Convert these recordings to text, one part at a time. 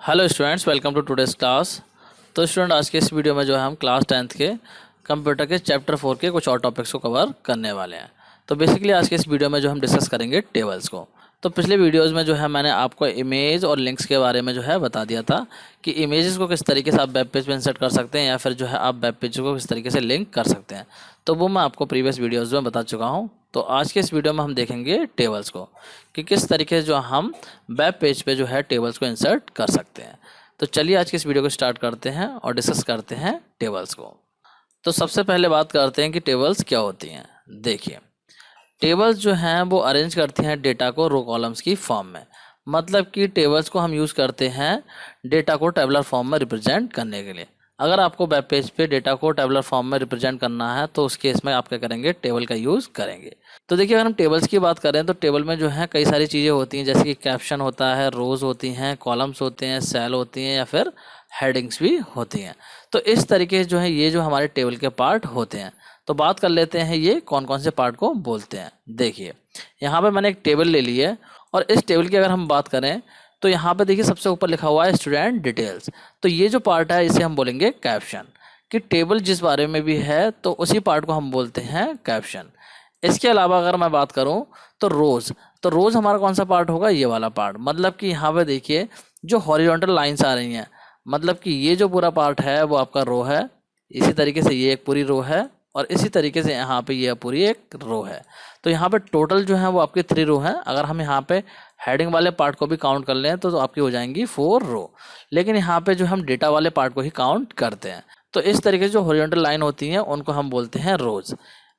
Hello students, welcome to today's class. तो student, आज के इस वीडियो में जो है हम क्लास 10th के कंप्यूटर के चैप्टर 4 के कुछ और टॉपिक्स को कवर करने वाले हैं। तो बेसिकली आज के इस वीडियो में जो हम डिस्कस करेंगे टेबल्स को। तो पिछले वीडियोस में जो है मैंने आपको इमेज और लिंक्स के बारे में जो है बता दिया था कि इमेजेस को किस तरीके से आप वेब पेज पर इंसर्ट कर सकते हैं या फिर जो है आप वेब पेज को किस तरीके से लिंक कर सकते हैं। तो वो मैं आपको प्रीवियस वीडियोज़ में बता चुका हूँ। तो आज के इस वीडियो में हम देखेंगे टेबल्स को कि किस तरीके से जो हम वेब पेज पे जो है टेबल्स को इंसर्ट कर सकते हैं। तो चलिए आज की इस वीडियो को स्टार्ट करते हैं और डिस्कस करते हैं टेबल्स को। तो सबसे पहले बात करते हैं कि टेबल्स क्या होती हैं। देखिए, टेबल्स जो हैं वो अरेंज करती हैं डेटा को रो कॉलम्स की फॉर्म में। मतलब कि टेबल्स को हम यूज़ करते हैं डेटा को टेबलर फॉर्म में रिप्रेजेंट करने के लिए। अगर आपको वेब पेज पे डेटा को टेबलर फॉर्म में रिप्रेजेंट करना है तो उस केस में आप क्या करेंगे, टेबल का यूज़ करेंगे। तो देखिए, अगर हम टेबल्स की बात करें तो टेबल में जो है कई सारी चीज़ें होती हैं, जैसे कि कैप्शन होता है, रोज़ होती हैं, कॉलम्स होते हैं, सेल होती हैं या फिर हेडिंग्स भी होती हैं। तो इस तरीके से जो है ये जो हमारे टेबल के पार्ट होते हैं। तो बात कर लेते हैं ये कौन कौन से पार्ट को बोलते हैं। देखिए, यहाँ पे मैंने एक टेबल ले ली है और इस टेबल की अगर हम बात करें तो यहाँ पे देखिए सबसे ऊपर लिखा हुआ है स्टूडेंट डिटेल्स। तो ये जो पार्ट है इसे हम बोलेंगे कैप्शन। कि टेबल जिस बारे में भी है तो उसी पार्ट को हम बोलते हैं कैप्शन। इसके अलावा अगर मैं बात करूं तो रोज़ हमारा कौन सा पार्ट होगा, ये वाला पार्ट। मतलब कि यहाँ पे देखिए जो हॉरिजॉन्टल लाइंस आ रही हैं, मतलब कि ये जो पूरा पार्ट है वो आपका रो है। इसी तरीके से ये एक पूरी रो है और इसी तरीके से यहाँ पे ये पूरी एक रो है। तो यहाँ पे टोटल जो है वो आपकी 3 रो हैं। अगर हम यहाँ पे हेडिंग वाले पार्ट को भी काउंट कर लें तो आपकी हो जाएंगी 4 रो। लेकिन यहाँ पे जो हम डेटा वाले पार्ट को ही काउंट करते हैं। तो इस तरीके से जो हॉरिजॉन्टल लाइन होती हैं उनको हम बोलते हैं रोज।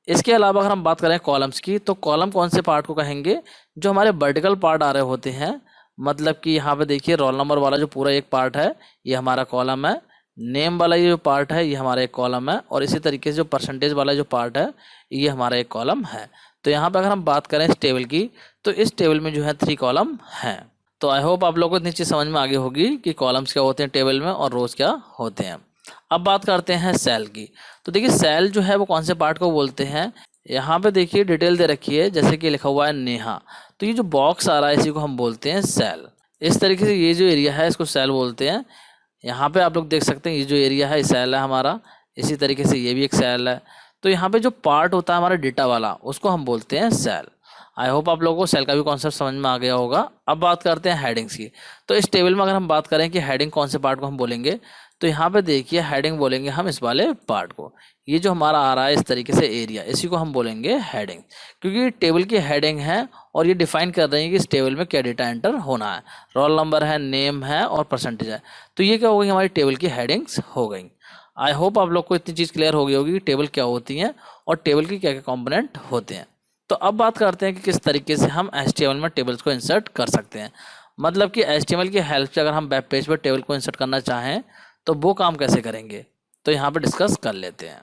इसके अलावा अगर हम बात करें कॉलम्स की, तो कॉलम कौन से पार्ट को कहेंगे, जो हमारे वर्टिकल पार्ट आ रहे होते हैं। मतलब कि यहाँ पे देखिए रोल नंबर वाला जो पूरा एक पार्ट है ये हमारा कॉलम है, नेम वाला ये जो पार्ट है ये हमारा एक कॉलम है और इसी तरीके से जो परसेंटेज वाला जो पार्ट है ये हमारा एक कॉलम है। तो यहाँ पे अगर हम बात करें इस टेबल की तो इस टेबल में जो है 3 कॉलम हैं। तो आई होप आप लोगों को इतनी चीज़ समझ में आ गई होगी कि कॉलम्स क्या होते हैं टेबल में और रोज क्या होते हैं। अब बात करते हैं सेल की। तो देखिए सेल जो है वो कौन से पार्ट को बोलते हैं। यहाँ पे देखिए डिटेल दे रखी है, जैसे कि लिखा हुआ है नेहा। तो ये जो बॉक्स आ रहा है इसी को हम बोलते हैं सेल। इस तरीके से ये जो एरिया है इसको सेल बोलते हैं। यहाँ पे आप लोग देख सकते हैं ये जो एरिया है सेल है हमारा। इसी तरीके से ये भी एक सेल है। तो यहाँ पे जो पार्ट होता है हमारा डेटा वाला उसको हम बोलते हैं सेल। आई होप आप लोगों को सेल का भी कॉन्सेप्ट समझ में आ गया होगा। अब बात करते हैं हेडिंग्स की। तो इस टेबल में अगर हम बात करें कि हेडिंग कौन से पार्ट को हम बोलेंगे, तो यहाँ पे देखिए हेडिंग बोलेंगे हम इस वाले पार्ट को। ये जो हमारा आ रहा है इस तरीके से एरिया, इसी को हम बोलेंगे हेडिंग। क्योंकि टेबल की हेडिंग है और ये डिफाइन कर रही है कि इस टेबल में क्या डेटा एंटर होना है। रोल नंबर है, नेम है और परसेंटेज है। तो ये क्या हो गई, हमारी टेबल की हेडिंग्स हो गई। आई होप आप लोग को इतनी चीज़ क्लियर हो गई होगी कि टेबल क्या होती हैं और टेबल की क्या क्या कॉम्पोनेंट होते हैं। तो अब बात करते हैं कि किस तरीके से हम HTML में टेबल्स को इंसर्ट कर सकते हैं। मतलब कि HTML की हेल्प से अगर हम वेब पेज पर टेबल को इंसर्ट करना चाहें तो वो काम कैसे करेंगे, तो यहाँ पे डिस्कस कर लेते हैं।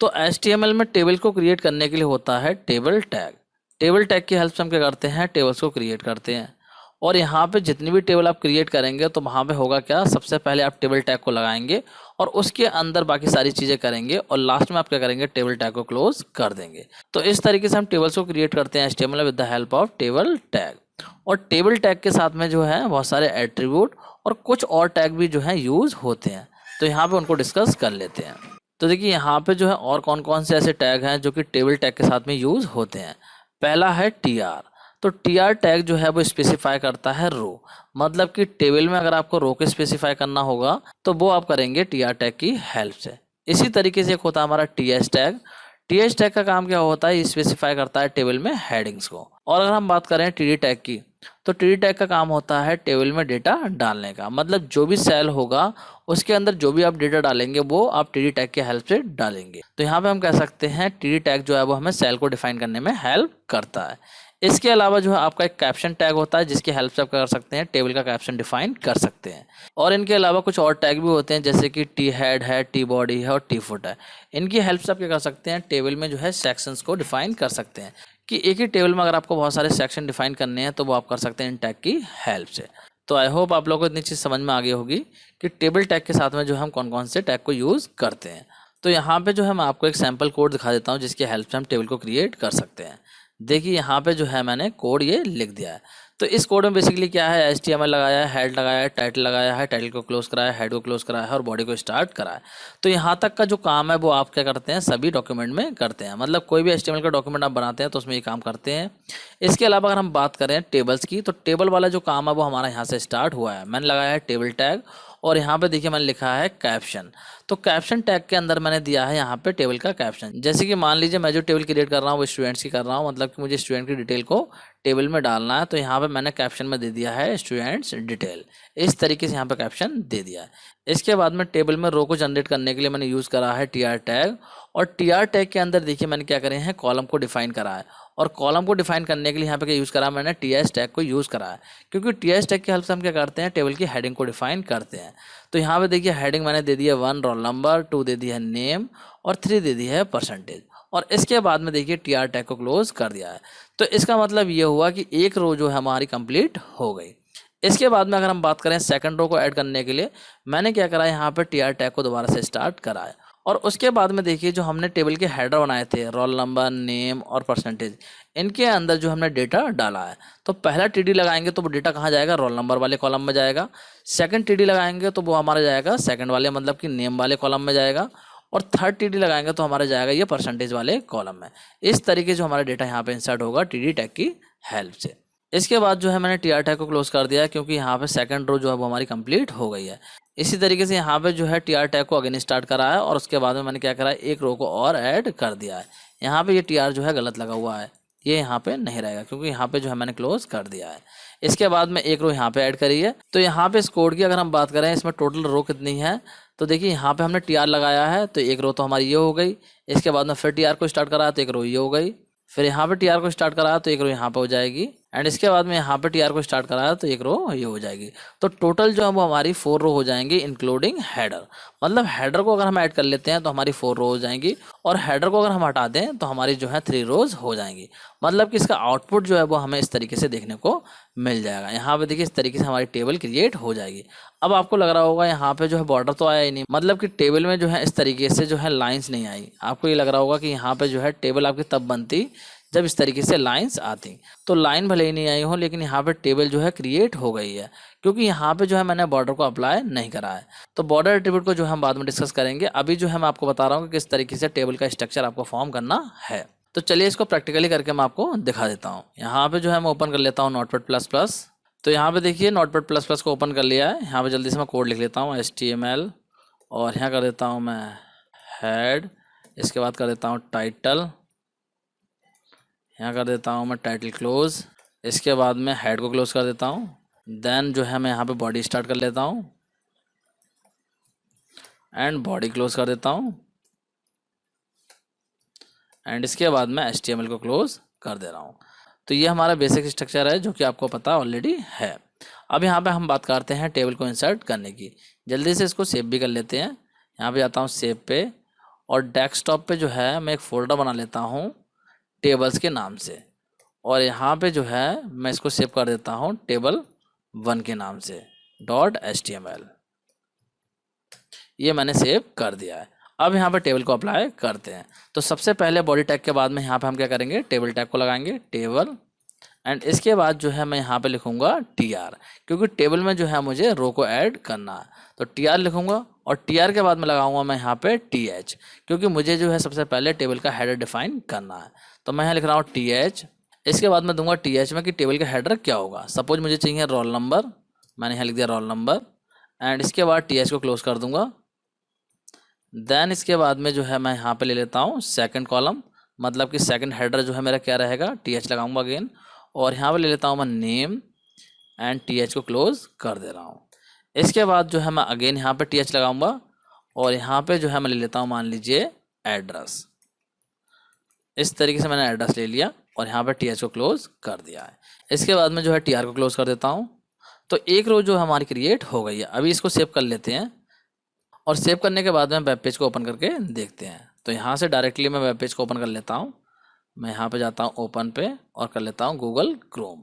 तो HTML में टेबल को क्रिएट करने के लिए होता है टेबल टैग। टेबल टैग की हेल्प से हम क्या करते हैं, टेबल्स को क्रिएट करते हैं। और यहाँ पे जितनी भी टेबल आप क्रिएट करेंगे तो वहाँ पे होगा क्या, सबसे पहले आप टेबल टैग को लगाएंगे और उसके अंदर बाकी सारी चीज़ें करेंगे और लास्ट में आप क्या करेंगे, टेबल टैग को क्लोज कर देंगे। तो इस तरीके से हम टेबल्स को क्रिएट करते हैं HTML with the help of table tag. और टेबल टैग के साथ में जो है बहुत सारे एट्रीब्यूट और कुछ और टैग भी जो है यूज़ होते हैं। तो यहाँ पे उनको डिस्कस कर लेते हैं। तो देखिए यहाँ पे जो है और कौन कौन से ऐसे टैग हैं जो कि टेबल टैग के साथ में यूज़ होते हैं। पहला है TR। तो TR टैग जो है वो स्पेसिफाई करता है रो। मतलब कि टेबल में अगर आपको रो के स्पेसिफाई करना होगा तो वो आप करेंगे TR टैग की हेल्प से। इसी तरीके से एक होता है हमारा TH टैग। TH टैग का काम क्या होता है, स्पेसिफाई करता है टेबल में हेडिंग्स को। और अगर हम बात करें TD टैग की, तो TD टैग का काम होता है टेबल में डेटा डालने का। मतलब जो भी सेल होगा उसके अंदर जो भी आप डेटा डालेंगे वो आप TD टैग की हेल्प से डालेंगे। तो यहाँ पे हम कह सकते हैं TD टैग जो है वो हमें सेल को डिफाइन करने में हेल्प करता है। इसके अलावा जो है आपका एक कैप्शन टैग होता है जिसकी हेल्प से आप कर सकते हैं टेबल का कैप्शन डिफाइन कर सकते हैं। और इनके अलावा कुछ और टैग भी होते हैं, जैसे कि T हेड है, T बॉडी है और T फुट है। इनकी हेल्प से आप क्या कर सकते हैं, टेबल में जो है सेक्शंस को डिफाइन कर सकते हैं। कि एक ही टेबल में अगर आपको बहुत सारे सेक्शन डिफाइन करने हैं तो वो आप कर सकते हैं इन टैग की हेल्प से। तो आई होप आप लोगों को इतनी चीज़ समझ में आ गई होगी कि टेबल टैग के साथ में जो हम कौन कौन से टैग को यूज़ करते हैं। तो यहाँ पे जो है मैं आपको एक सैम्पल कोड दिखा देता हूँ जिसकी हेल्प से हम टेबल को क्रिएट कर सकते हैं। देखिए यहाँ पे जो है मैंने कोड ये लिख दिया है। तो इस कोड में बेसिकली क्या है, HTML लगाया है, हेड लगाया है, टाइटल लगाया है, टाइटल को क्लोज कराया है, हेड को क्लोज कराया है और बॉडी को स्टार्ट करा है। तो यहाँ तक का जो काम है वो आप क्या करते हैं, सभी डॉक्यूमेंट में करते हैं। मतलब कोई भी HTML का डॉक्यूमेंट आप बनाते हैं तो उसमें ये काम करते हैं। इसके अलावा अगर हम बात करें टेबल्स की, तो टेबल वाला जो काम है वो हमारा यहाँ से स्टार्ट हुआ है। मैंने लगाया है टेबल टैग और यहाँ पे देखिए मैंने लिखा है कैप्शन। तो कैप्शन टैग के अंदर मैंने दिया है यहाँ पे टेबल का कैप्शन। जैसे कि मान लीजिए मैं जो टेबल क्रिएट कर रहा हूँ वो स्टूडेंट्स की कर रहा हूँ, मतलब कि मुझे स्टूडेंट की डिटेल को टेबल में डालना है। तो यहाँ पे मैंने कैप्शन में दे दिया है स्टूडेंट्स डिटेल। इस तरीके से यहाँ पे कैप्शन दे दिया है। इसके बाद में टेबल में रो को जनरेट करने के लिए मैंने यूज़ करा है TR टैग, और TR टैग के अंदर देखिए मैंने क्या करे हैं, कॉलम को डिफाइन करा है। और कॉलम को डिफाइन करने के लिए यहाँ पे क्या यूज़ करा, मैंने TS टैग को यूज़ करा है। क्योंकि TS टैग की हेल्प से हम क्या करते हैं, टेबल की हेडिंग को डिफाइन करते हैं। तो यहाँ पे देखिए हेडिंग मैंने दे दी है 1 रोल नंबर, 2 दे दी है नेम और 3 दे दी है परसेंटेज। और इसके बाद में देखिए TR टैग को क्लोज कर दिया है। तो इसका मतलब ये हुआ कि एक रो जो है हमारी कंप्लीट हो गई। इसके बाद में अगर हम बात करें सेकंड रो को ऐड करने के लिए, मैंने क्या करा है, यहाँ पे TR टैग को दोबारा से स्टार्ट करा है। और उसके बाद में देखिए जो हमने टेबल के हेडर बनाए थे, रोल नंबर, नेम और परसेंटेज, इनके अंदर जो हमने डेटा डाला है। तो पहला TD लगाएंगे तो वो डेटा कहाँ जाएगा, रोल नंबर वाले कॉलम में जाएगा। सेकंड TD लगाएंगे तो वो हमारा जाएगा सेकंड वाले, मतलब कि नेम वाले कॉलम में जाएगा। और थर्ड TD लगाएंगे तो हमारा जाएगा ये परसेंटेज वाले कॉलम में। इस तरीके से हमारा डेटा यहाँ पे इंसर्ट होगा TD टैग की हेल्प से। इसके बाद जो है मैंने TR टैग को क्लोज कर दिया है, क्योंकि यहाँ पे सेकंड रो जो है वो हमारी कंप्लीट हो गई है। इसी तरीके से यहाँ पे जो है TR टैग को अगेन स्टार्ट करा है और उसके बाद में मैंने क्या करा है, एक रो को और ऐड कर दिया है। यहाँ पे ये TR जो है गलत लगा हुआ है, ये यहाँ पे नहीं रहेगा, क्योंकि यहाँ पे जो है मैंने क्लोज कर दिया है। इसके बाद में एक रो यहाँ पे ऐड करी है। तो यहाँ पे इस कोड की अगर हम बात करें, इसमें टोटल रो कितनी है, तो देखिए यहाँ पे हमने TR लगाया है तो एक रो तो हमारी ये हो गई। इसके बाद में फिर TR को स्टार्ट करा तो एक रो ये हो गई। फिर यहाँ पे TR को स्टार्ट कराया तो एक रो यहाँ पे हो जाएगी। एंड इसके बाद में यहाँ पे TR को स्टार्ट कराया तो एक रो ये हो जाएगी। तो टोटल जो है वो हमारी 4 रो हो जाएंगी इंक्लूडिंग हेडर। मतलब हेडर को अगर हम ऐड कर लेते हैं तो हमारी 4 रो हो जाएंगी, और हेडर को अगर हम हटा दें तो हमारी जो है 3 रोज हो जाएंगी। मतलब कि इसका आउटपुट जो है वो हमें इस तरीके से देखने को मिल जाएगा। यहाँ पे देखिए इस तरीके से हमारी टेबल क्रिएट हो जाएगी। अब आपको लग रहा होगा यहाँ पे जो है बॉर्डर तो आया ही नहीं, मतलब कि टेबल में जो है इस तरीके से जो है लाइन्स नहीं आई। आपको ये लग रहा होगा कि यहाँ पे जो है टेबल आपकी तब बनती जब इस तरीके से लाइंस आती। तो लाइन भले ही नहीं आई हो, लेकिन यहाँ पे टेबल जो है क्रिएट हो गई है, क्योंकि यहाँ पे जो है मैंने बॉर्डर को अप्लाई नहीं करा है। तो बॉर्डर एट्रीब्यूट को जो हम बाद में डिस्कस करेंगे। अभी जो है मैं आपको बता रहा हूँ कि किस तरीके से टेबल का स्ट्रक्चर आपको फॉर्म करना है। तो चलिए इसको प्रैक्टिकली करके मैं आपको दिखा देता हूँ। यहाँ पे जो है मैं ओपन कर लेता हूँ नोटपैड++। तो यहाँ पे देखिए नोटपैड++ को ओपन कर लिया है। यहाँ पे जल्दी से मैं कोड लिख लेता हूँ HTML, और यहाँ कर देता हूँ मैं हेड। इसके बाद कर देता हूँ टाइटल, यहाँ कर देता हूँ मैं टाइटल क्लोज। इसके बाद में हेड को क्लोज कर देता हूँ। देन जो है मैं यहाँ पे बॉडी स्टार्ट कर लेता हूँ एंड बॉडी क्लोज कर देता हूँ। एंड इसके बाद मैं HTML को क्लोज कर दे रहा हूँ। तो ये हमारा बेसिक स्ट्रक्चर है जो कि आपको पता ऑलरेडी है। अब यहाँ पे हम बात करते हैं टेबल को इंसर्ट करने की। जल्दी से इसको सेव भी कर लेते हैं। यहाँ पे जाता हूँ सेव पे, और डेस्कटॉप पे जो है मैं एक फोल्डर बना लेता हूँ टेबल्स के नाम से, और यहाँ पे जो है मैं इसको सेव कर देता हूँ table1 के नाम से .html। ये मैंने सेव कर दिया है। अब यहाँ पे टेबल को अप्लाई करते हैं। तो सबसे पहले बॉडी टैग के बाद में यहाँ पे हम क्या करेंगे, टेबल टैग को लगाएंगे टेबल। एंड इसके बाद जो है मैं यहाँ पे लिखूंगा TR, क्योंकि टेबल में जो है मुझे रो को ऐड करना है। तो TR लिखूंगा, और TR के बाद में लगाऊंगा मैं यहाँ पे TH, क्योंकि मुझे जो है सबसे पहले टेबल का हेडर डिफाइन करना है। तो मैं यहाँ लिख रहा हूँ TH। इसके बाद मैं दूंगा TH में कि टेबल का हेडर क्या होगा। सपोज मुझे चाहिए रोल नंबर, मैंने यहाँ लिख दिया रोल नंबर। एंड इसके बाद TH को क्लोज कर दूंगा। देन इसके बाद में जो है मैं यहाँ पे ले लेता हूँ सेकंड कॉलम, मतलब कि सेकंड हेडर जो है मेरा क्या रहेगा, TH लगाऊंगा अगेन। और यहाँ पे ले लेता हूँ मैं नेम, एंड TH को क्लोज कर दे रहा हूँ। इसके बाद जो है मैं अगेन यहाँ पे TH लगाऊंगा, और यहाँ पे जो है मैं ले लेता हूँ मान लीजिए एड्रेस। इस तरीके से मैंने एड्रेस ले लिया और यहाँ पे TH को क्लोज कर दिया है। इसके बाद में जो है TR को क्लोज कर देता हूँ। तो एक रो जो हमारी क्रिएट हो गई है। अभी इसको सेव कर लेते हैं, और सेव करने के बाद में वेब पेज को ओपन करके देखते हैं। तो यहाँ से डायरेक्टली मैं वेब पेज को ओपन कर लेता हूँ। मैं यहाँ पे जाता हूँ ओपन पे, और कर लेता हूँ गूगल क्रोम।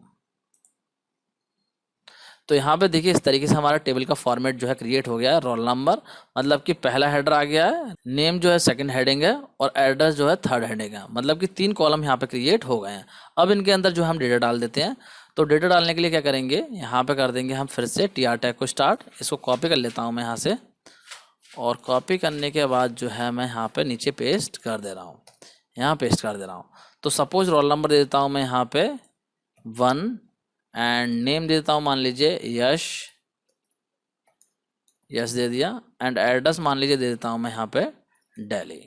तो यहाँ पे देखिए इस तरीके से हमारा टेबल का फॉर्मेट जो है क्रिएट हो गया है। रोल नंबर मतलब कि पहला हेडर आ गया है, नेम जो है सेकंड हेडिंग है, और एड्रेस जो है थर्ड हेडिंग है। मतलब कि 3 कॉलम यहाँ पे क्रिएट हो गए हैं। अब इनके अंदर जो हम डेटा डाल देते हैं। तो डेटा डालने के लिए क्या करेंगे, यहाँ पे कर देंगे हम फिर से टी आर टैग को स्टार्ट। इसको कॉपी कर लेता हूँ मैं यहाँ से, और कॉपी करने के बाद जो है मैं यहाँ पे नीचे पेस्ट कर दे रहा हूँ, यहाँ पेस्ट कर दे रहा हूँ। तो सपोज रोल नंबर दे देता हूँ मैं यहाँ पे 1 एंड नेम दे देता हूँ मान लीजिए यश, यस दे दिया। एंड एड्रेस मान लीजिए दे देता हूँ मैं यहाँ पे दिल्ली।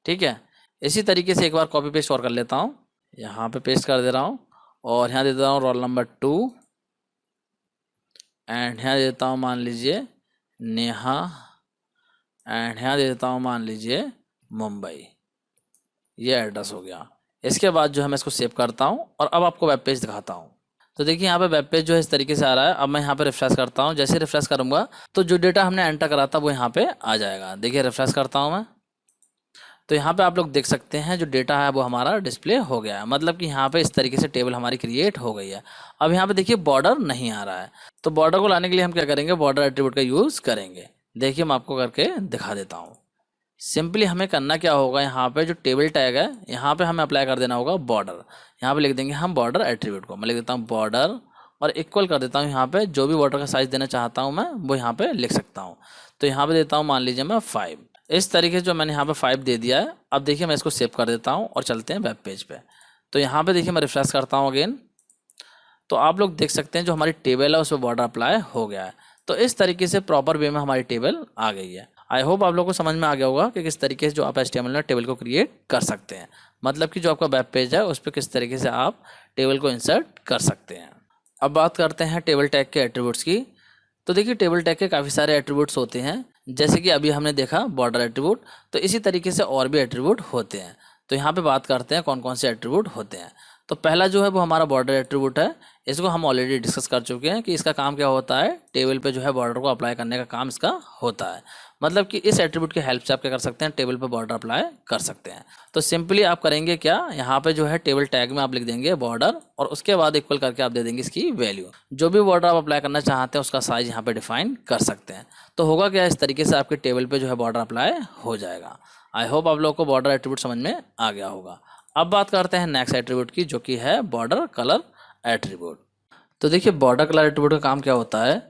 ठीक है, इसी तरीके से एक बार कॉपी पेस्ट और कर लेता हूँ, यहाँ पे पेस्ट कर दे रहा हूँ और यहाँ दे देता हूँ रोल नंबर 2 एंड यहाँ दे देता हूँ मान लीजिए नेहा एंड यहाँ दे देता हूँ मान लीजिए मुंबई। ये एड्रेस हो गया। इसके बाद जो है मैं इसको सेव करता हूँ और अब आपको वेब पेज दिखाता हूँ। तो देखिए यहाँ पे वेब पेज जो है इस तरीके से आ रहा है। अब मैं यहाँ पे रिफ्रेश करता हूँ, जैसे रिफ्रेश करूँगा तो जो डेटा हमने एंटर करा था वो यहाँ पे आ जाएगा। देखिए रिफ्रेश करता हूँ मैं, तो यहाँ पे आप लोग देख सकते हैं जो डेटा है वो हमारा डिस्प्ले हो गया है। मतलब कि यहाँ पे इस तरीके से टेबल हमारी क्रिएट हो गई है। अब यहाँ पे देखिए बॉर्डर नहीं आ रहा है, तो बॉर्डर को लाने के लिए हम क्या करेंगे, बॉर्डर एट्रीब्यूट का यूज़ करेंगे। देखिए मैं आपको करके दिखा देता हूँ। सिंपली हमें करना क्या होगा, यहाँ पे जो टेबल टैग है यहाँ पे हमें अप्लाई कर देना होगा बॉर्डर। यहाँ पे लिख देंगे हम बॉर्डर एट्रीब्यूट को, मैं लिख देता हूँ बॉर्डर और इक्वल कर देता हूँ। यहाँ पे जो भी बॉर्डर का साइज़ देना चाहता हूँ मैं वो यहाँ पे लिख सकता हूँ। तो यहाँ पे देता हूँ मान लीजिए मैं 5। इस तरीके से जो मैंने यहाँ पे 5 दे दिया है। अब देखिए मैं इसको सेव कर देता हूँ और चलते हैं वेब पेज पे। तो यहाँ पे देखिए मैं रिफ्रेश करता हूँ अगेन, तो आप लोग देख सकते हैं जो हमारी टेबल है उस पर बॉर्डर अप्लाई हो गया है। तो इस तरीके से प्रॉपर वे में हमारी टेबल आ गई है। आई होप आप लोग को समझ में आ गया होगा कि किस तरीके से जो आप HTML में टेबल को क्रिएट कर सकते हैं। मतलब कि जो आपका वेब पेज है उस पर किस तरीके से आप टेबल को इंसर्ट कर सकते हैं। अब बात करते हैं टेबल टैग के एट्रीब्यूट्स की। तो देखिए टेबल टैग के काफ़ी सारे एट्रीब्यूट्स होते हैं, जैसे कि अभी हमने देखा बॉर्डर एट्रीब्यूट, तो इसी तरीके से और भी एट्रीब्यूट होते हैं। तो यहाँ पे बात करते हैं कौन कौन से एट्रीब्यूट होते हैं। तो पहला जो है वो हमारा बॉर्डर एट्रीब्यूट है। इसको हम ऑलरेडी डिस्कस कर चुके हैं कि इसका काम क्या होता है, टेबल पे जो है बॉर्डर को अप्लाई करने का काम इसका होता है। मतलब कि इस एट्रीब्यूट की हेल्प से आप क्या कर सकते हैं, टेबल पे बॉर्डर अप्लाई कर सकते हैं। तो सिंपली आप करेंगे क्या, यहाँ पे जो है टेबल टैग में आप लिख देंगे बॉर्डर और उसके बाद इक्वल करके आप दे देंगे इसकी वैल्यू। जो भी बॉर्डर आप अप्लाई करना चाहते हैं उसका साइज यहाँ पे डिफाइन कर सकते हैं। तो होगा क्या, इस तरीके से आपके टेबल पे जो है बॉर्डर अप्लाई हो जाएगा। आई होप आप लोगों को बॉर्डर एट्रीब्यूट समझ में आ गया होगा। अब बात करते हैं नेक्स्ट एट्रीब्यूट की, जो कि है बॉर्डर कलर एट्रीब्यूट। तो देखिए बॉर्डर कलर एट्रीब्यूट का काम क्या होता है,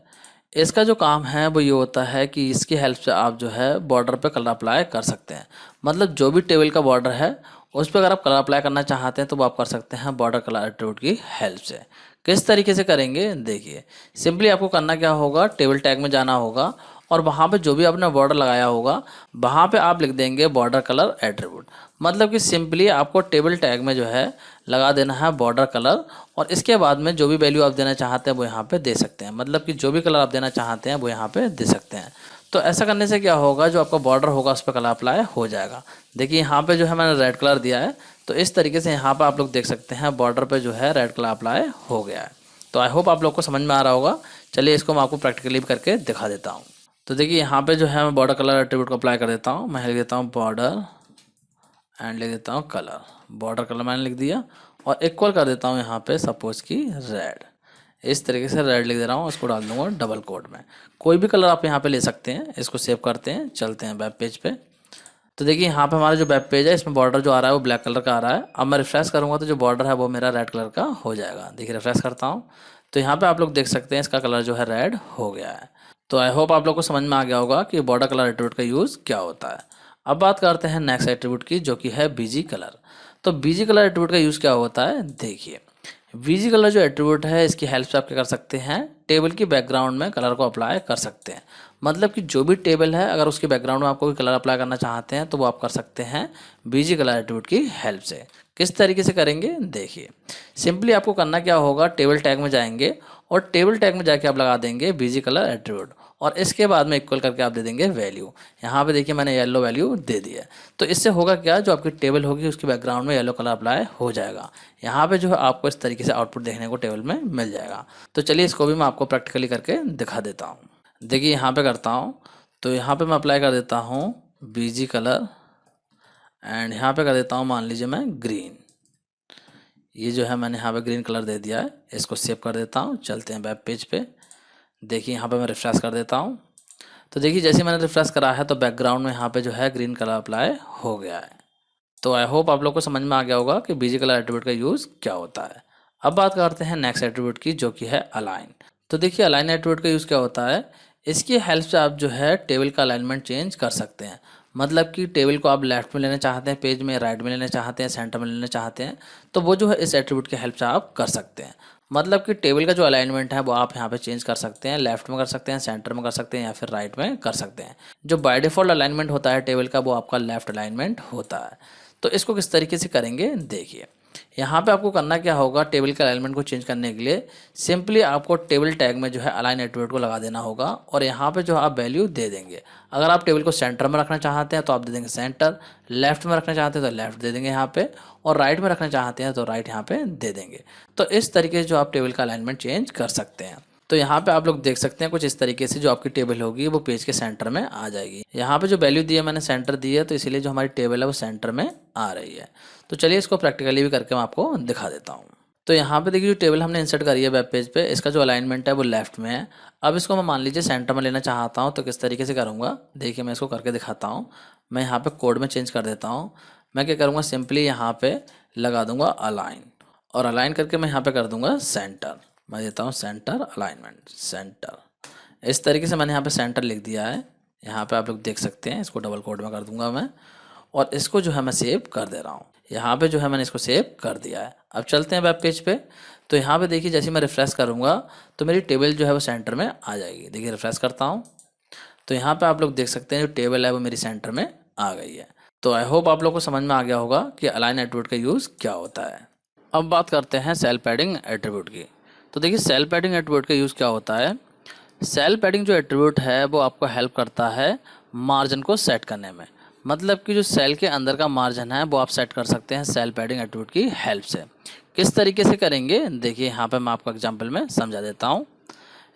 इसका जो काम है वो ये होता है कि इसकी हेल्प से आप जो है बॉर्डर पे कलर अप्लाई कर सकते हैं। मतलब जो भी टेबल का बॉर्डर है उस पर अगर आप कलर अप्लाई करना चाहते हैं तो वो आप कर सकते हैं बॉर्डर कलर एट्रीब्यूट की हेल्प से। किस तरीके से करेंगे, देखिए सिंपली आपको करना क्या होगा, टेबल टैग में जाना होगा और वहाँ पे जो भी आपने बॉर्डर लगाया होगा वहाँ पे आप लिख देंगे बॉर्डर कलर एट्रीब्यूट। मतलब कि सिंपली आपको टेबल टैग में जो है लगा देना है बॉर्डर कलर और इसके बाद में जो भी वैल्यू आप देना चाहते हैं वो यहाँ पे दे सकते हैं। मतलब कि जो भी कलर आप देना चाहते हैं वो यहाँ पे दे सकते हैं। तो ऐसा करने से क्या होगा, जो आपका बॉर्डर होगा उस पर कलर अप्लाई हो जाएगा। देखिए यहाँ पे जो है मैंने रेड कलर दिया है, तो इस तरीके से यहाँ पर आप लोग देख सकते हैं बॉर्डर पर जो है रेड कलर अप्लाई हो गया है। तो आई होप आप लोग को समझ में आ रहा होगा। चलिए इसको मैं आपको प्रैक्टिकली करके दिखा देता हूँ। तो देखिए यहाँ पे जो है मैं बॉर्डर कलर एट्रीब्यूट को अप्लाई कर देता हूँ। मैं लिख देता हूँ बॉर्डर एंड लिख देता हूँ कलर। बॉर्डर कलर मैंने लिख दिया और इक्वल कर देता हूँ यहाँ पे सपोज की रेड। इस तरीके से रेड लिख दे रहा हूँ, उसको डाल दूँगा डबल कोट में। कोई भी कलर आप यहाँ पे ले सकते हैं। इसको सेव करते हैं, चलते हैं वेब पेज पे। तो देखिए यहाँ पे हमारा जो वेब पेज है इसमें बॉर्डर जो आ रहा है वो ब्लैक कलर का आ रहा है। अब मैं रिफ्रेश करूँगा तो जो बॉर्डर है वो मेरा रेड कलर का हो जाएगा। देखिए रिफ्रेश करता हूँ तो यहाँ पे आप लोग देख सकते हैं इसका कलर जो है रेड हो गया है। तो आई होप आप लोग को समझ में आ गया होगा कि बॉर्डर कलर एट्रीब्यूट का यूज़ क्या होता है। अब बात करते हैं नेक्स्ट एट्रीब्यूट की, जो कि है बीजी कलर। तो बीजी कलर एट्रीब्यूट का यूज़ क्या होता है, देखिए बीजी कलर जो एट्रीब्यूट है इसकी हेल्प से आप क्या कर सकते हैं, टेबल की बैकग्राउंड में कलर को अप्लाई कर सकते हैं। मतलब कि जो भी टेबल है अगर उसके बैकग्राउंड में आपको कोई कलर अप्लाई करना चाहते हैं तो वो आप कर सकते हैं बीजी कलर एट्रीब्यूट की हेल्प से। किस तरीके से करेंगे, देखिए सिंपली आपको करना क्या होगा, टेबल टैग में जाएंगे और टेबल टैग में जाके आप लगा देंगे बीजी कलर एट्रीब्यूट और इसके बाद में इक्वल करके आप दे देंगे वैल्यू। यहाँ पे देखिए मैंने येलो वैल्यू दे दी है। तो इससे होगा क्या, जो आपकी टेबल होगी उसके बैकग्राउंड में येलो कलर अप्लाई हो जाएगा। यहाँ पे जो है आपको इस तरीके से आउटपुट देखने को टेबल में मिल जाएगा। तो चलिए इसको भी मैं आपको प्रैक्टिकली करके दिखा देता हूँ। देखिए यहाँ पे करता हूँ तो यहाँ पे मैं अप्लाई कर देता हूँ बीजी कलर एंड यहाँ पे कर देता हूँ मान लीजिए मैं ग्रीन। ये जो है मैंने यहाँ पे ग्रीन कलर दे दिया है। इसको सेव कर देता हूँ, चलते हैं वेब पेज पे। देखिए यहाँ पे मैं रिफ्रेश कर देता हूँ तो देखिए जैसे मैंने रिफ्रेश करा है तो बैकग्राउंड में यहाँ पे जो है ग्रीन कलर अप्लाई हो गया है। तो आई होप आप लोग को समझ में आ गया होगा कि बीजी कलर एट्रीब्यूट का यूज़ क्या होता है। अब बात करते हैं नेक्स्ट एट्रीब्यूट की, जो कि है अलाइन। तो देखिए अलाइन एट्रीब्यूट का यूज़ क्या होता है, इसकी हेल्प से आप जो है टेबल का अलाइनमेंट चेंज कर सकते हैं। मतलब कि टेबल को आप लेफ्ट में लेना चाहते हैं, पेज में राइट में लेना चाहते हैं, सेंटर में लेना चाहते हैं, तो वो जो है इस एट्रीब्यूट की हेल्प से आप कर सकते हैं। मतलब कि टेबल का जो अलाइनमेंट है वो आप यहाँ पे चेंज कर सकते हैं, लेफ्ट में कर सकते हैं, सेंटर में कर सकते हैं, या फिर राइट में कर सकते हैं। जो बाय डिफ़ॉल्ट अलाइनमेंट होता है टेबल का, वो आपका लेफ्ट अलाइनमेंट होता है। तो इसको किस तरीके से करेंगे देखिए। यहाँ पे आपको करना क्या होगा, टेबल के अलाइनमेंट को चेंज करने के लिए सिंपली आपको टेबल टैग में जो है अलाइन एट्रीब्यूट को लगा देना होगा, और यहाँ पे जो आप वैल्यू दे देंगे। अगर आप टेबल को सेंटर में रखना चाहते हैं तो आप दे देंगे सेंटर, लेफ्ट में रखना चाहते हैं तो लेफ्ट दे देंगे यहाँ पे, और राइट में रखना चाहते हैं तो राइट यहाँ पे दे देंगे। तो इस तरीके से जो आप टेबल का अलाइनमेंट चेंज कर सकते हैं। तो यहाँ पे आप लोग देख सकते हैं कुछ इस तरीके से जो आपकी टेबल होगी वो पेज के सेंटर में आ जाएगी। यहाँ पे जो वैल्यू दी है मैंने सेंटर दी है, तो इसीलिए जो हमारी टेबल है वो सेंटर में आ रही है। तो चलिए इसको प्रैक्टिकली भी करके मैं आपको दिखा देता हूँ। तो यहाँ पे देखिए जो टेबल हमने इंसर्ट करी है वेब पेज पे, इसका जो अलाइनमेंट है वो लेफ्ट में है। अब इसको मैं मान लीजिए सेंटर में लेना चाहता हूँ, तो किस तरीके से करूँगा देखिए, मैं इसको करके दिखाता हूँ। मैं यहाँ पे कोड में चेंज कर देता हूँ। मैं क्या करूँगा, सिंपली यहाँ पे लगा दूंगा अलाइन, और अलाइन करके मैं यहाँ पे कर दूंगा सेंटर। मैं देता हूँ सेंटर अलाइनमेंट सेंटर। इस तरीके से मैंने यहाँ पे सेंटर लिख दिया है। यहाँ पे आप लोग देख सकते हैं, इसको डबल कोड में कर दूंगा मैं, और इसको जो है मैं सेव कर दे रहा हूँ। यहाँ पे जो है मैंने इसको सेव कर दिया है। अब चलते हैं वेब पेज पे। तो यहाँ पे देखिए जैसे मैं रिफ्रेश करूँगा तो मेरी टेबल जो है वो सेंटर में आ जाएगी। देखिए रिफ्रेश करता हूँ तो यहाँ पे आप लोग देख सकते हैं जो टेबल है वो मेरी सेंटर में आ गई है। तो आई होप आप लोग को समझ में आ गया होगा कि अलाइन एट्रीब्यूट का यूज़ क्या होता है। अब बात करते हैं सेल पैडिंग एट्रीब्यूट की। तो देखिए सेल पैडिंग एट्रीब्यूट का यूज़ क्या होता है। सेल पैडिंग जो एट्रीब्यूट है वो आपको हेल्प करता है मार्जिन को सेट करने में। मतलब कि जो सेल के अंदर का मार्जिन है वो आप सेट कर सकते हैं सेल पैडिंग एट्रीब्यूट की हेल्प से। किस तरीके से करेंगे देखिए, यहाँ पे मैं आपको एग्जांपल में समझा देता हूँ।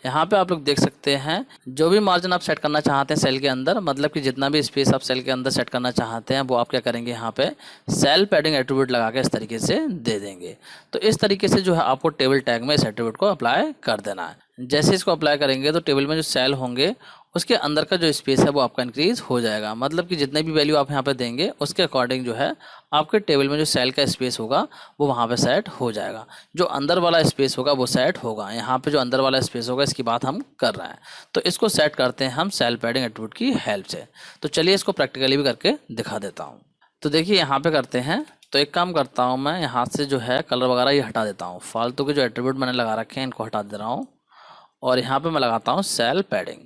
यहाँ पे आप लोग देख सकते हैं जो भी मार्जिन आप सेट करना चाहते हैं सेल के अंदर, मतलब कि जितना भी स्पेस आप सेल के अंदर सेट करना चाहते हैं वो आप क्या करेंगे, यहाँ पे सेल पैडिंग एट्रीब्यूट लगा के इस तरीके से दे देंगे। तो इस तरीके से जो है आपको टेबल टैग में इस एट्रीब्यूट को अप्लाई कर देना है। जैसे इसको अप्लाई करेंगे तो टेबल में जो सेल होंगे उसके अंदर का जो स्पेस है वो आपका इंक्रीज हो जाएगा। मतलब कि जितने भी वैल्यू आप यहाँ पे देंगे उसके अकॉर्डिंग जो है आपके टेबल में जो सेल का स्पेस होगा वो वहाँ पे सेट हो जाएगा। जो अंदर वाला स्पेस होगा वो सेट होगा। यहाँ पे जो अंदर वाला स्पेस होगा इसकी बात हम कर रहे हैं। तो इसको सेट करते हैं हम सेल पैडिंग एट्रीब्यूट की हेल्प से। तो चलिए इसको प्रैक्टिकली भी करके दिखा देता हूँ। तो देखिए यहाँ पे करते हैं। तो एक काम करता हूँ, मैं यहाँ से जो है कलर वगैरह ये हटा देता हूँ। फालतू के जो एट्रीब्यूट मैंने लगा रखे हैं इनको हटा दे रहा हूँ, और यहाँ पे मैं लगाता हूँ सेल पैडिंग।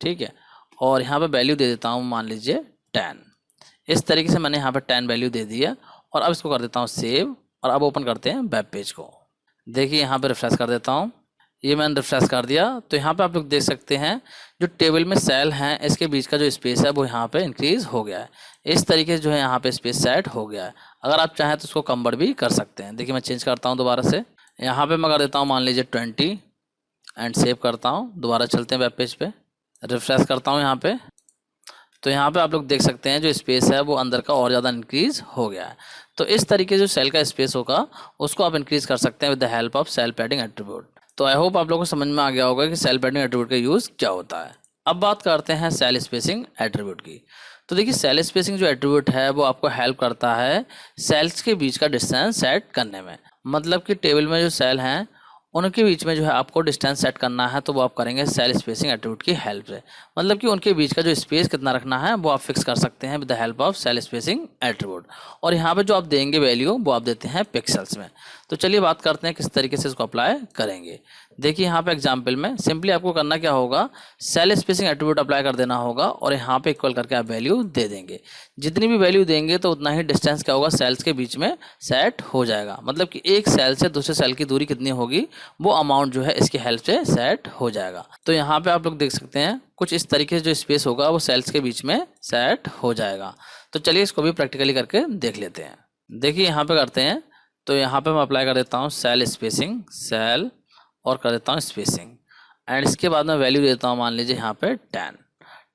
ठीक है, और यहाँ पे वैल्यू दे देता हूँ मान लीजिए 10। इस तरीके से मैंने यहाँ पे 10 वैल्यू दे दी है, और अब इसको कर देता हूँ सेव, और अब ओपन करते हैं वेब पेज को। देखिए यहाँ पे रिफ्रेश कर देता हूँ। ये मैंने रिफ्रेश कर दिया तो यहाँ पे आप लोग देख सकते हैं जो टेबल में सेल हैं इसके बीच का जो स्पेस है वो यहाँ पे इंक्रीज हो गया है। इस तरीके से जो है यहाँ पे स्पेस सेट हो गया है। अगर आप चाहें तो उसको कन्वर्ट भी कर सकते हैं। देखिए मैं चेंज करता हूँ दोबारा से, यहाँ पे मैं कर देता हूँ मान लीजिए 20 एंड सेव करता हूँ। दोबारा चलते हैं वेब पेज पे, रिफ्रेश करता हूँ यहाँ पे। तो यहाँ पे आप लोग देख सकते हैं जो स्पेस है वो अंदर का और ज़्यादा इंक्रीज हो गया है। तो इस तरीके से जो सेल का स्पेस होगा उसको आप इंक्रीज कर सकते हैं with the help of cell padding attribute. तो आई होप आप लोगों को समझ में आ गया होगा कि सेल पैडिंग एट्रीब्यूट का यूज़ क्या होता है। अब बात करते हैं सेल स्पेसिंग एट्रीब्यूट की। तो देखिए सेल स्पेसिंग जो एट्रीब्यूट है वो आपको हेल्प करता है सेल्स के बीच का डिस्टेंस सेट करने में। मतलब कि टेबल में जो सेल हैं उनके बीच में जो है आपको डिस्टेंस सेट करना है, तो वो आप करेंगे सेल स्पेसिंग एट्रीब्यूट की हेल्प से। मतलब कि उनके बीच का जो स्पेस कितना रखना है वो आप फिक्स कर सकते हैं with the help of cell spacing attribute. और यहाँ पे जो आप देंगे वैल्यू वो आप देते हैं पिक्सल्स में। तो चलिए बात करते हैं किस तरीके से इसको अप्लाई करेंगे। देखिए यहाँ पे एग्जाम्पल में सिंपली आपको करना क्या होगा, सेल स्पेसिंग एट्रीब्यूट अप्लाई कर देना होगा, और यहाँ पे इक्वल करके आप वैल्यू दे देंगे। जितनी भी वैल्यू देंगे तो उतना ही डिस्टेंस क्या होगा, सेल्स के बीच में सेट हो जाएगा। मतलब कि एक सेल से दूसरे सेल की दूरी कितनी होगी वो अमाउंट जो है इसकी हेल्प से सेट हो जाएगा। तो यहाँ पे आप लोग देख सकते हैं कुछ इस तरीके से जो स्पेस होगा वो सेल्स के बीच में सेट हो जाएगा। तो चलिए इसको भी प्रैक्टिकली करके देख लेते हैं। देखिए यहाँ पे करते हैं। तो यहाँ पे मैं अप्लाई कर देता हूँ सेल स्पेसिंग, सेल, और कर देता हूँ स्पेसिंग, एंड इसके बाद मैं वैल्यू देता हूँ मान लीजिए यहाँ पे 10।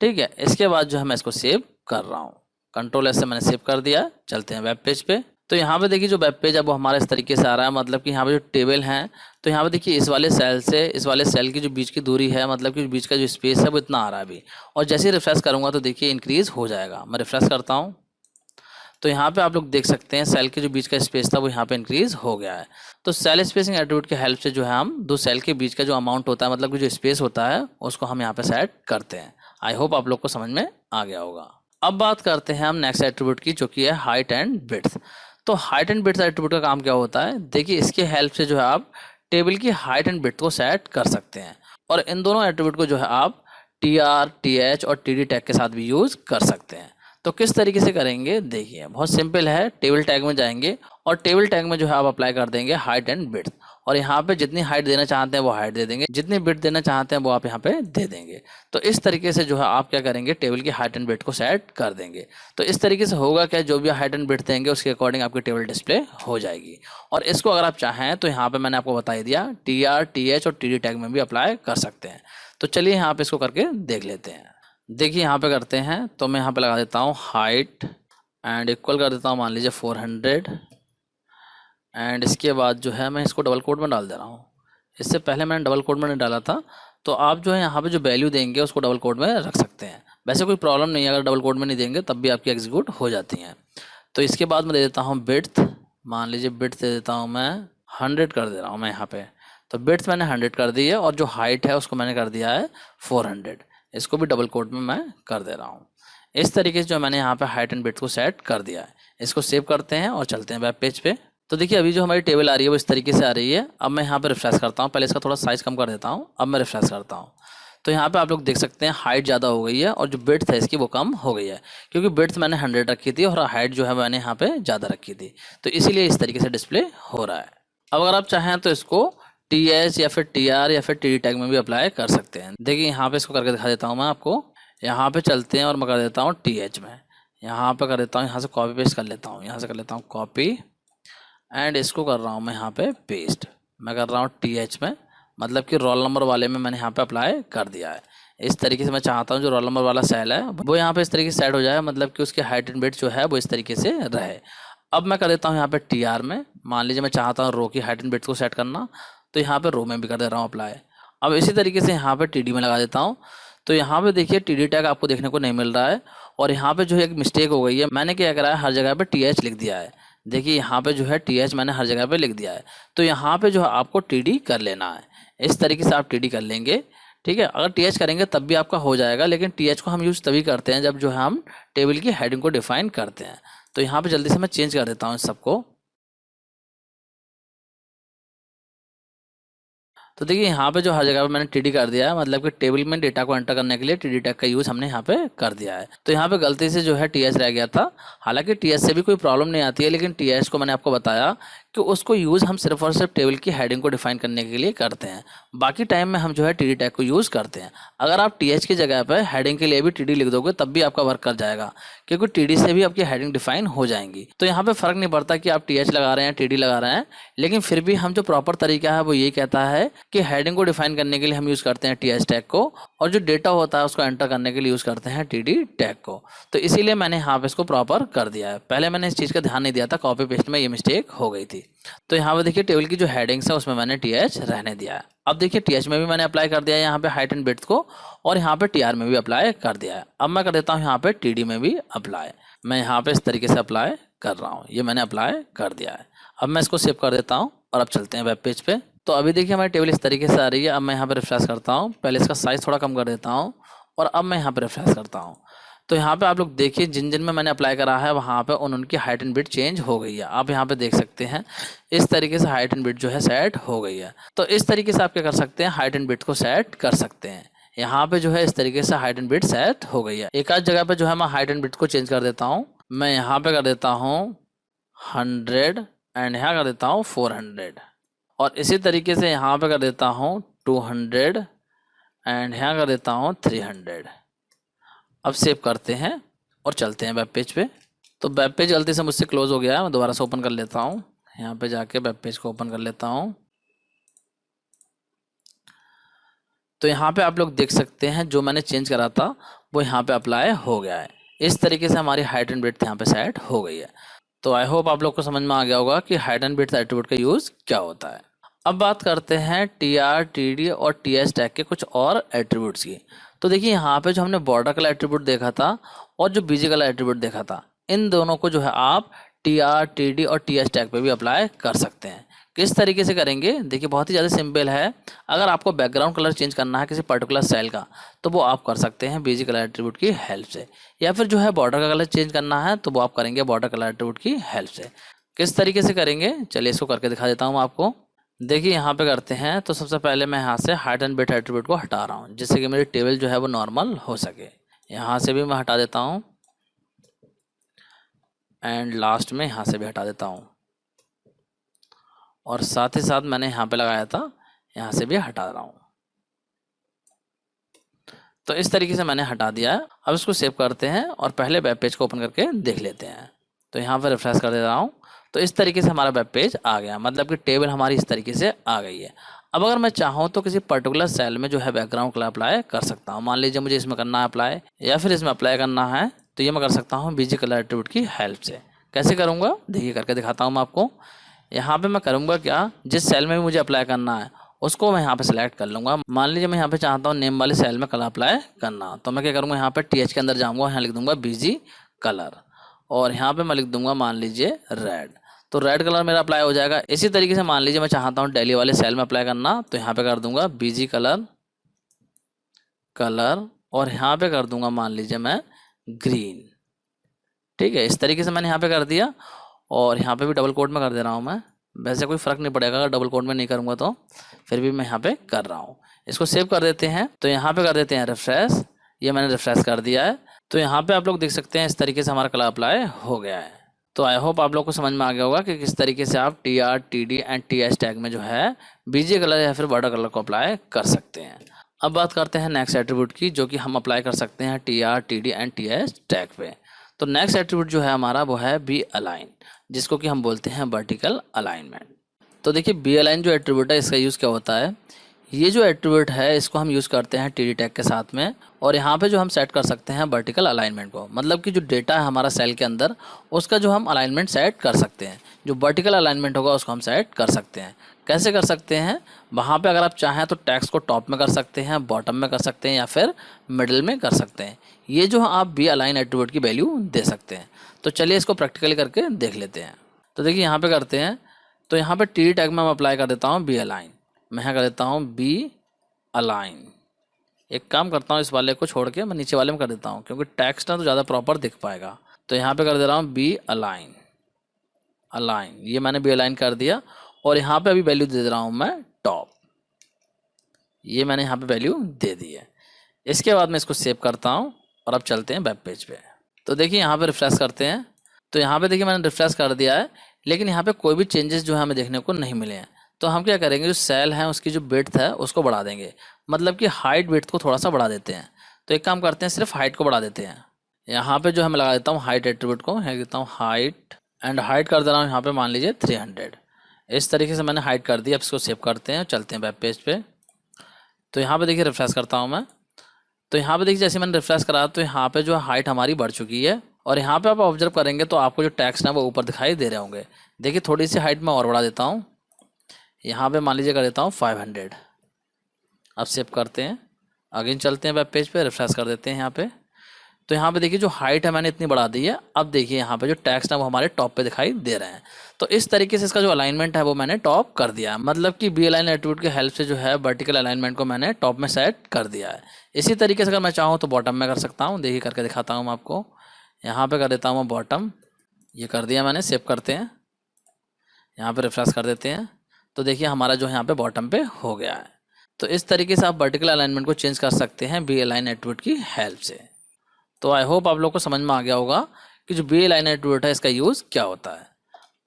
ठीक है, इसके बाद जो है मैं इसको सेव कर रहा हूँ। कंट्रोल एस से मैंने सेव कर दिया। चलते हैं वेब पेज पे। तो यहाँ पे देखिए जो वेब पेज है वो हमारा इस तरीके से आ रहा है। मतलब कि यहाँ पे जो टेबल हैं, तो यहाँ पे देखिए इस वाले सेल से इस वाले सेल की जो बीच की दूरी है, मतलब कि बीच का जो स्पेस है वो इतना आ रहा है अभी। और जैसे ही रिफ्रेश करूँगा तो देखिए इंक्रीज हो जाएगा। मैं रिफ्रेश करता हूँ तो यहाँ पे आप लोग देख सकते हैं सेल के जो बीच का स्पेस था वो यहाँ पे इंक्रीज हो गया है। तो सेल स्पेसिंग एट्रीब्यूट की हेल्प से जो है हम दो सेल के बीच का जो अमाउंट होता है, मतलब कि जो स्पेस होता है, उसको हम यहाँ पे सेट करते हैं। आई होप आप लोग को समझ में आ गया होगा। अब बात करते हैं हम नेक्स्ट एट्रीब्यूट की, जो कि है हाइट एंड विड्थ। तो हाइट एंड विड्थ एट्रीब्यूट का काम क्या होता है? देखिए, इसके हेल्प से जो है आप टेबल की हाइट एंड विड्थ को सेट कर सकते हैं, और इन दोनों एट्रीब्यूट को जो है आप TR, TH और TD टैग के साथ भी यूज कर सकते हैं। तो किस तरीके से करेंगे, देखिए बहुत सिंपल है। टेबल टैग में जाएंगे और टेबल टैग में जो है आप अप्लाई कर देंगे हाइट एंड विड्थ, और यहाँ पे जितनी हाइट देना चाहते हैं वो हाइट दे देंगे, जितनी विड्थ देना चाहते हैं वो आप यहाँ पे दे देंगे। तो इस तरीके से जो है आप क्या करेंगे, टेबल की हाइट एंड विड्थ को सेट कर देंगे। तो इस तरीके से होगा क्या, जो भी हाइट एंड विड्थ देंगे उसके अकॉर्डिंग आपकी टेबल डिस्प्ले हो जाएगी। और इसको अगर आप चाहें तो यहाँ पे मैंने आपको बता ही दिया, TR, TH और TD टैग में भी अप्लाई कर सकते हैं। तो चलिए यहाँ पे इसको करके देख लेते हैं। देखिए यहाँ पे करते हैं, तो मैं यहाँ पे लगा देता हूँ हाइट एंड इक्वल कर देता हूँ, मान लीजिए 400, एंड इसके बाद जो है मैं इसको डबल कोट में डाल दे रहा हूँ। इससे पहले मैंने डबल कोट में नहीं डाला था, तो आप जो है यहाँ पे जो वैल्यू देंगे उसको डबल कोट में रख सकते हैं। वैसे कोई प्रॉब्लम नहीं है, अगर डबल कोट में नहीं देंगे तब भी आपकी एग्जीक्यूट हो जाती हैं। तो इसके बाद मैं दे देता हूँ विड्थ, मान लीजिए विड्थ दे देता हूँ मैं 100 कर दे रहा हूँ मैं यहाँ पे। तो विड्थ मैंने 100 कर दी है, और जो हाइट है उसको मैंने कर दिया है 400। इसको भी डबल कोट में मैं कर दे रहा हूँ। इस तरीके से जो मैंने यहाँ पे हाइट एंड विड्थ को सेट कर दिया है। इसको सेव करते हैं और चलते हैं वेब पेज पे। तो देखिए अभी जो हमारी टेबल आ रही है वो इस तरीके से आ रही है। अब मैं यहाँ पे रिफ्रेश करता हूँ, पहले इसका थोड़ा साइज़ कम कर देता हूँ, अब मैं रिफ्रेश करता हूँ। तो यहाँ पे आप लोग देख सकते हैं हाइट ज़्यादा हो गई है, और जो विड्थ है इसकी वो कम हो गई है, क्योंकि विड्थ मैंने 100 रखी थी और हाइट जो है मैंने यहाँ पे ज़्यादा रखी थी। तो इसीलिए इस तरीके से डिस्प्ले हो रहा है। अब अगर आप चाहें तो इसको TH या फिर TR या फिर TD टैग में भी अप्लाई कर सकते हैं। देखिए यहाँ पे इसको करके दिखा देता हूँ मैं आपको। यहाँ पे चलते हैं और मैं कर देता हूँ TH में, यहाँ पे कर देता हूँ, यहाँ से कॉपी पेस्ट कर लेता हूँ, यहाँ से कर लेता हूँ कॉपी, एंड इसको कर रहा हूँ मैं यहाँ पे पेस्ट। मैं कर रहा हूँ TH में, मतलब कि रोल नंबर वाले में मैंने यहाँ पे अप्लाई कर दिया है। इस तरीके से मैं चाहता हूँ जो रोल नंबर वाला सेल है वो यहाँ पे इस तरीके से सेट हो जाए, मतलब कि उसकी हाइट एंड विड्थ जो है वो इस तरीके से रहे। अब मैं कर देता हूँ यहाँ पे TR में, मान लीजिए मैं चाहता हूँ रो की हाइट एंड विड्थ को सेट करना, तो यहाँ पे रो में भी कर दे रहा हूँ अप्लाई। अब इसी तरीके से यहाँ पे TD में लगा देता हूँ। तो यहाँ पे देखिए TD टैग आपको देखने को नहीं मिल रहा है, और यहाँ पे जो है एक मिस्टेक हो गई है, मैंने क्या करा है हर जगह पे TH लिख दिया है। देखिए यहाँ पे जो है TH मैंने हर जगह पे लिख दिया है। तो यहाँ पे जो है आपको TD कर लेना है। इस तरीके से आप TD कर लेंगे, ठीक है। अगर TH करेंगे तब भी आपका हो जाएगा, लेकिन TH को हम यूज़ तभी करते हैं जब जो है हम टेबल की हेडिंग को डिफाइन करते हैं। तो यहाँ पे जल्दी से मैं चेंज कर देता हूँ इस सबको। तो देखिए यहाँ पे जो हर जगह पे मैंने TD कर दिया है, मतलब कि टेबल में डेटा को एंटर करने के लिए TD टैग का यूज़ हमने यहाँ पे कर दिया है। तो यहाँ पे गलती से जो है TH रह गया था। हालांकि TH से भी कोई प्रॉब्लम नहीं आती है, लेकिन TH को मैंने आपको बताया कि उसको यूज़ हम सिर्फ और सिर्फ टेबल की हेडिंग को डिफाइन करने के लिए करते हैं। बाकी टाइम में हम जो है TD टैग को यूज़ करते हैं। अगर आप TH की जगह पर हेडिंग के लिए भी TD लिख दोगे तब भी आपका वर्क कर जाएगा, क्योंकि TD से भी आपकी हेडिंग डिफाइन हो जाएंगी। तो यहाँ पे फ़र्क नहीं पड़ता कि आप TH लगा रहे हैं TD लगा रहे हैं, लेकिन फिर भी हम जो प्रॉपर तरीका है वो ये कहता है कि हेडिंग को डिफाइन करने के लिए हम यूज़ करते हैं TH टैग को, और जो डेटा होता है उसको एंटर करने के लिए यूज़ करते हैं TD टैग को। तो इसीलिए मैंने यहाँ पे इसको प्रॉपर कर दिया है। पहले मैंने इस चीज़ का ध्यान नहीं दिया था, कॉपी पेस्ट में ये मिस्टेक हो गई थी। तो यहाँ पे देखिए टेबल की जो हेडिंग्स है उसमें मैंने TH रहने दिया है। अब देखिए TH में भी मैंने अप्लाई कर दिया है यहाँ पे हाइट एंड विड्थ को, और यहाँ पे TR में भी अप्लाई कर दिया है। अब मैं कर देता हूँ यहाँ पे TD में भी अप्लाई। मैं यहाँ पे इस तरीके से अप्लाई कर रहा हूँ, ये मैंने अप्लाई कर दिया है। अब मैं इसको सेव कर देता हूँ और अब चलते हैं वेब पेज पे। तो अभी देखिए हमारी टेबल इस तरीके से आ रही है। अब मैं यहाँ पे रिफ्रेश करता हूँ, पहले इसका साइज़ थोड़ा कम कर देता हूँ, और अब मैं यहाँ पे रिफ्रेश करता हूँ। तो यहाँ पे आप लोग देखिए जिन जिन में मैंने अप्लाई करा है वहाँ पे उनकी हाइट एंड विड्थ चेंज हो गई है। आप यहाँ पे देख सकते हैं इस तरीके से हाइट एंड विड्थ जो है सेट हो गई है। तो इस तरीके से आप क्या कर सकते हैं, हाइट एंड विड्थ को सेट कर सकते हैं। यहाँ पे जो है इस तरीके से हाइट एंड विड्थ सेट हो गई है। एक आध जगह पे जो है मैं हाइट एंड विड्थ को चेंज कर देता हूँ। मैं यहाँ पे कर देता हूँ 100 एंड यहाँ कर देता हूँ 400, और इसी तरीके से यहाँ पे कर देता हूँ 200 एंड यहाँ कर देता हूँ 300। अब सेव करते हैं और चलते हैं वेब पेज पे। तो वेब पेज गलती से मुझसे क्लोज हो गया है, मैं दोबारा से ओपन कर लेता हूँ। यहाँ पे जाके वेब पेज को ओपन कर लेता हूँ। तो यहाँ पे आप लोग देख सकते हैं जो मैंने चेंज करा था वो यहाँ पे अप्लाई हो गया है। इस तरीके से हमारी हाइट एंड विड्थ यहाँ पे सेट हो गई है। तो आई होप आप लोग को समझ में आ गया होगा कि हाइट एंड विड्थ एट्रीब्यूट का यूज़ क्या होता है। अब बात करते हैं TR, TD और TH टैग के कुछ और एट्रीब्यूट्स की। तो देखिए यहाँ पे जो हमने बॉर्डर कलर एट्रीब्यूट देखा था और जो बीजी कलर एट्रीब्यूट देखा था, इन दोनों को जो है आप TR, TD और TH टैग पे भी अप्लाई कर सकते हैं। किस तरीके से करेंगे, देखिए बहुत ही ज़्यादा सिंपल है। अगर आपको बैकग्राउंड कलर चेंज करना है किसी पर्टिकुलर सेल का, तो वो आप कर सकते हैं बीजी कलर एट्रीब्यूट की हेल्प से, या फिर जो है बॉर्डर का कलर चेंज करना है तो वो आप करेंगे बॉर्डर कलर एट्रीब्यूट की हेल्प से। किस तरीके से करेंगे, चलिए इसको करके दिखा देता हूँ आपको। देखिए यहाँ पे करते हैं, तो सबसे पहले मैं यहाँ से हाइट एंड विड्थ एट्रीब्यूट को हटा रहा हूँ, जिससे कि मेरी टेबल जो है वो नॉर्मल हो सके। यहाँ से भी मैं हटा देता हूँ एंड लास्ट में यहाँ से भी हटा देता हूँ, और साथ ही साथ मैंने यहाँ पे लगाया था, यहाँ से भी हटा रहा हूँ। तो इस तरीके से मैंने हटा दिया है। अब इसको सेव करते हैं और पहले वेब पेज को ओपन करके देख लेते हैं। तो यहाँ पर रिफ्रेश कर दे रहा हूँ, तो इस तरीके से हमारा वेब पेज आ गया, मतलब कि टेबल हमारी इस तरीके से आ गई है। अब अगर मैं चाहूँ तो किसी पर्टिकुलर सेल में जो है बैकग्राउंड कलर अप्लाई कर सकता हूँ। मान लीजिए मुझे इसमें करना है अप्लाई, या फिर इसमें अप्लाई करना है, तो ये मैं कर सकता हूँ बीजी कलर एट्रीब्यूट की हेल्प से। कैसे करूँगा, देखिए करके दिखाता हूँ मैं आपको। यहाँ पे मैं करूँगा क्या, जिस सेल में भी मुझे अप्लाई करना है उसको मैं यहाँ पे सेलेक्ट कर लूँगा। मान लीजिए मैं यहाँ पे चाहता हूँ नेम वाले सेल में कलर अप्लाई करना, तो मैं क्या करूँगा, यहाँ पे TH के अंदर जाऊँगा, यहाँ लिख दूँगा बीजी कलर, और यहाँ पे मैं लिख दूँगा मान लीजिए रेड, तो रेड कलर मेरा अप्लाई हो जाएगा। इसी तरीके से मान लीजिए मैं चाहता हूँ डेली वाले सेल में अप्लाई करना, तो यहाँ पे कर दूँगा बीजी कलर, और यहाँ पे कर दूँगा मान लीजिए मैं ग्रीन। ठीक है, इस तरीके से मैंने यहाँ पे कर दिया, और यहाँ पे भी डबल कोट में कर दे रहा हूँ मैं। वैसे कोई फ़र्क नहीं पड़ेगा अगर डबल कोट में नहीं करूँगा, तो फिर भी मैं यहाँ पे कर रहा हूँ। इसको सेव कर देते हैं, तो यहाँ पे कर देते हैं रिफ्रेश। ये मैंने रिफ्रेश कर दिया है, तो यहाँ पे आप लोग देख सकते हैं इस तरीके से हमारा कलर अप्लाई हो गया है। तो आई होप आप लोग को समझ में आ गया होगा कि किस तरीके से आप TR, TD and TH tag में जो है बीजी कलर या फिर बॉर्डर कलर को अप्लाई कर सकते हैं। अब बात करते हैं नेक्स्ट एट्रीब्यूट की, जो कि हम अप्लाई कर सकते हैं TR, TD and TH tag पे। तो नेक्स्ट एट्रीब्यूट जो है हमारा वो है बी अलाइन, जिसको कि हम बोलते हैं वर्टिकल अलाइनमेंट। तो देखिए बी अलाइन जो एट्रीब्यूट है इसका यूज़ क्या होता है, ये जो एट्रीब्यूट है इसको हम यूज़ करते हैं TD टैग के साथ में, और यहाँ पे जो हम सेट कर सकते हैं वर्टिकल अलाइनमेंट को, मतलब कि जो डेटा है हमारा सेल के अंदर उसका जो हम अलाइनमेंट सेट कर सकते हैं। जो वर्टिकल अलाइनमेंट होगा उसको हम सेट कर सकते हैं। कैसे कर सकते हैं, वहाँ पे अगर आप चाहें तो टैक्स को टॉप में कर सकते हैं, बॉटम में कर सकते हैं, या फिर मिडिल में कर सकते हैं। ये जो आप बी अलाइन एट्रीब्यूट की वैल्यू दे सकते हैं। तो चलिए इसको प्रैक्टिकली करके देख लेते हैं। तो देखिए यहाँ पे करते हैं, तो यहाँ पे TD टैग में मैं अप्लाई कर देता हूँ बी अलाइन। मैं यहाँ कर देता हूँ बी अलाइन। एक काम करता हूँ, इस वाले को छोड़ के मैं नीचे वाले में कर देता हूँ, क्योंकि टेक्स्ट ना तो ज़्यादा प्रॉपर दिख पाएगा। तो यहाँ पे कर दे रहा हूँ बी अलाइन, ये मैंने बी अलाइन कर दिया, और यहाँ पे अभी वैल्यू दे रहा हूँ मैं टॉप। ये मैंने यहाँ पे वैल्यू दे दी है। इसके बाद मैं इसको सेव करता हूँ, और अब चलते हैं वेब पेज पे। तो देखिए यहाँ पे रिफ्रेश करते हैं, तो यहाँ पे देखिए मैंने रिफ्रेश कर दिया है, लेकिन यहाँ पे कोई भी चेंजेस जो है हमें देखने को नहीं मिले हैं। तो हम क्या करेंगे, जो सेल है उसकी जो विड्थ है उसको बढ़ा देंगे, मतलब कि हाइट विड्थ को थोड़ा सा बढ़ा देते हैं। तो एक काम करते हैं, सिर्फ हाइट को बढ़ा देते हैं। यहाँ पे जो है मैं लगा देता हूँ हाइट एट्रीब्यूट को, यहाँ देता हूँ हाइट, एंड हाइट कर दे रहा हूँ यहाँ पे मान लीजिए 300। इस तरीके से मैंने हाइट कर दी। अब इसको सेव करते हैं, चलते हैं वेब पेज पे। तो यहाँ पे देखिए रिफ्रेश करता हूँ मैं, तो यहाँ पे देखिए जैसे मैंने रिफ्रेश करा तो यहाँ पे जो हाइट हमारी बढ़ चुकी है, और यहाँ पे आप ऑब्जर्व करेंगे तो आपको जो टैक्स है वो ऊपर दिखाई दे रहे होंगे। देखिए थोड़ी सी हाइट मैं और बढ़ा देता हूँ, यहाँ पे मान लीजिए कर देता हूँ 500। अब सेव करते हैं, अगेन चलते हैं वेब पेज पे, रिफ्रेश कर देते हैं यहाँ पे। तो यहाँ पे देखिए जो हाइट है मैंने इतनी बढ़ा दी है। अब देखिए यहाँ पे जो टेक्स्ट है वो हमारे टॉप पे दिखाई दे रहे हैं। तो इस तरीके से इसका जो अलाइनमेंट है वो मैंने टॉप कर दिया, मतलब कि बी अलाइन एट्रीब्यूट की हेल्प से जो है वर्टिकल अलाइनमेंट को मैंने टॉप में सेट कर दिया है। इसी तरीके से अगर मैं चाहूँ तो बॉटम में कर सकता हूँ। देखिए करके दिखाता हूँ मैं आपको। यहाँ पे कर देता हूँ मैं बॉटम, ये कर दिया मैंने। सेव करते हैं, यहाँ पे रिफ्रेश कर देते हैं, तो देखिए हमारा जो है यहाँ पे बॉटम पे हो गया है। तो इस तरीके से आप वर्टिकल अलाइनमेंट को चेंज कर सकते हैं बी अलाइन एट्रीब्यूट की हेल्प से। तो आई होप आप लोग को समझ में आ गया होगा कि जो बी अलाइन एट्रीब्यूट है इसका यूज़ क्या होता है।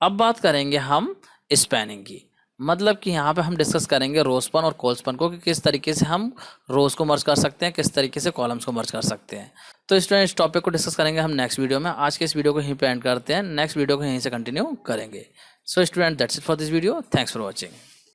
अब बात करेंगे हम स्पैनिंग की, मतलब कि यहाँ पे हम डिस्कस करेंगे रोस्पन और कॉलस्पन को, कि किस तरीके से हम रोज को मर्ज कर सकते हैं, किस तरीके से कॉलम्स को मर्ज कर सकते हैं। तो स्टूडेंट इस टॉपिक को डिस्कस करेंगे हम नेक्स्ट वीडियो में। आज के इस वीडियो को यहीं पे एंड करते हैं, नेक्स्ट वीडियो को यहीं से कंटिन्यू करेंगे। So student that's it for this video, thanks for watching.